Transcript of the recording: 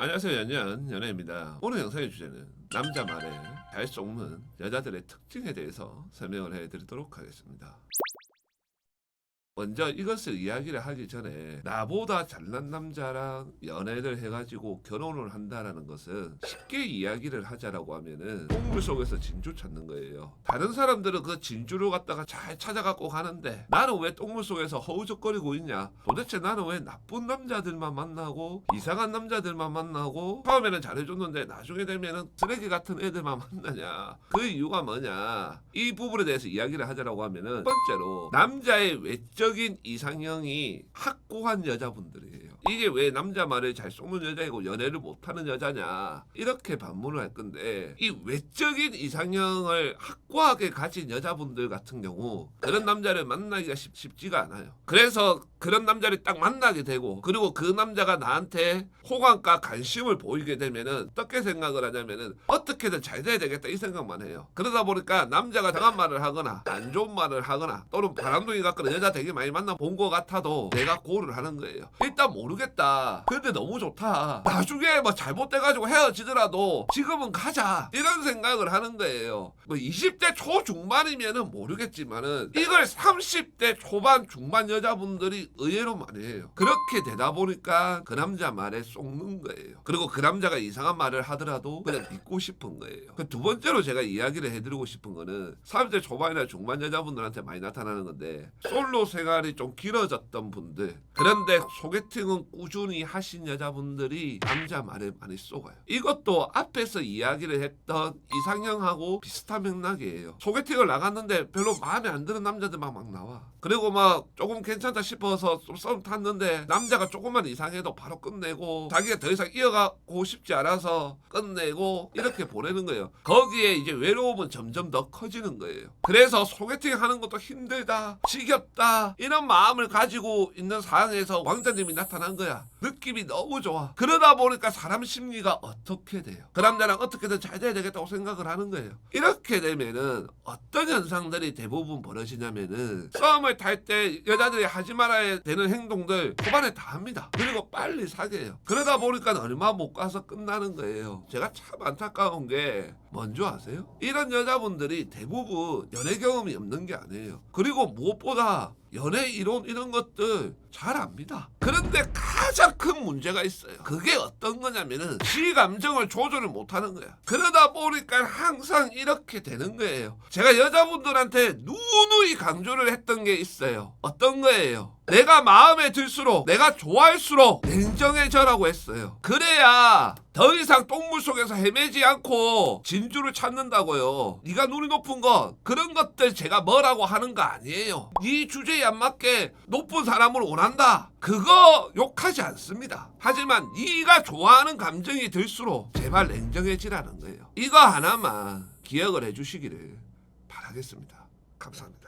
안녕하세요, 연연입니다. 오늘 영상의 주제는 남자 말에 잘 쏙는 여자들의 특징에 대해서 설명을 해드리도록 하겠습니다. 먼저 이것을 이야기를 하기 전에 나보다 잘난 남자랑 연애를 해가지고 결혼을 한다라는 것은 쉽게 이야기를 하자라고 하면은 동물 속에서 진주 찾는 거예요. 다른 사람들은 그 진주를 갖다가 잘 찾아갖고 가는데 나는 왜 동물 속에서 허우적거리고 있냐? 도대체 나는 왜 나쁜 남자들만 만나고 이상한 남자들만 만나고 처음에는 잘해줬는데 나중에 되면은 쓰레기 같은 애들만 만나냐? 그 이유가 뭐냐? 이 부분에 대해서 이야기를 하자라고 하면은 첫 번째로 남자의 외적인 이상형이 확고한 여자분들이에요. 이게 왜 남자 말을 잘 쏘는 여자이고 연애를 못하는 여자냐 이렇게 반문을 할 건데, 이 외적인 이상형을 확고하게 가진 여자분들 같은 경우 그런 남자를 만나기가 쉽지가 않아요. 그래서 그런 남자를 딱 만나게 되고, 그리고 그 남자가 나한테 호감과 관심을 보이게 되면은 어떻게 생각을 하냐면은 어떻게든 잘 돼야 되겠다 이 생각만 해요. 그러다 보니까 남자가 당한 말을 하거나 안 좋은 말을 하거나 또는 바람둥이 같거나 여자 되게 많이 만나본 것 같아도 내가 고를 하는 거예요. 일단 모르겠다, 근데 너무 좋다, 나중에 뭐 잘못돼가지고 헤어지더라도 지금은 가자, 이런 생각을 하는 거예요. 뭐 20대 초중반이면은 모르겠지만은 이걸 30대 초반 중반 여자분들이 의외로 많이 해요. 그렇게 되다 보니까 그 남자 말에 쏙는 거예요. 그리고 그 남자가 이상한 말을 하더라도 그냥 믿고 싶은 거예요. 그 두 번째로 제가 이야기를 해드리고 싶은 거는 30대 초반이나 중반 여자분들한테 많이 나타나는 건데, 솔로 생활이 좀 길어졌던 분들, 그런데 소개팅은 꾸준히 하신 여자분들이 남자 말에 많이 쏘가요. 이것도 앞에서 이야기를 했던 이상형하고 비슷한 맥락이에요. 소개팅을 나갔는데 별로 마음에 안 드는 남자들만 막 나와. 그리고 막 조금 괜찮다 싶어서 좀 썸 탔는데 남자가 조금만 이상해도 바로 끝내고, 자기가 더 이상 이어가고 싶지 않아서 끝내고, 이렇게 보내는 거예요. 거기에 이제 외로움은 점점 더 커지는 거예요. 그래서 소개팅 하는 것도 힘들다, 지겹다, 이런 마음을 가지고 있는 상황에서 왕자님이 나타난 거야. 느낌이 너무 좋아. 그러다 보니까 사람 심리가 어떻게 돼요? 그 남자랑 어떻게든 잘 돼야 되겠다고 생각을 하는 거예요. 이렇게 되면은 어떤 현상들이 대부분 벌어지냐면은, 썸을 탈 때 여자들이 하지 말아야 되는 행동들 초반에 다 합니다. 그리고 빨리 사귀어요. 그러다 보니까 얼마 못 가서 끝나는 거예요. 제가 참 안타까운 게 뭔지 아세요? 이런 여자분들이 대부분 연애 경험이 없는 게 아니에요. 그리고 무엇보다 연애 이론 이런 것들 잘 압니다. 그런데 가장 큰 문제가 있어요. 그게 어떤 거냐면은 지 감정을 조절을 못하는 거야. 그러다 보니까 항상 이렇게 되는 거예요. 제가 여자분들한테 누누이 강조를 했던 게 있어요. 어떤 거예요? 내가 마음에 들수록, 내가 좋아할수록 냉정해져라고 했어요. 그래야 더 이상 똥물 속에서 헤매지 않고 진주를 찾는다고요. 네가 눈이 높은 건 그런 것들 제가 뭐라고 하는 거 아니에요. 네 주제에 안 맞게 높은 사람을 원한다, 그거 욕하지 않습니다. 하지만 네가 좋아하는 감정이 들수록 제발 냉정해지라는 거예요. 이거 하나만 기억을 해주시기를 바라겠습니다. 감사합니다.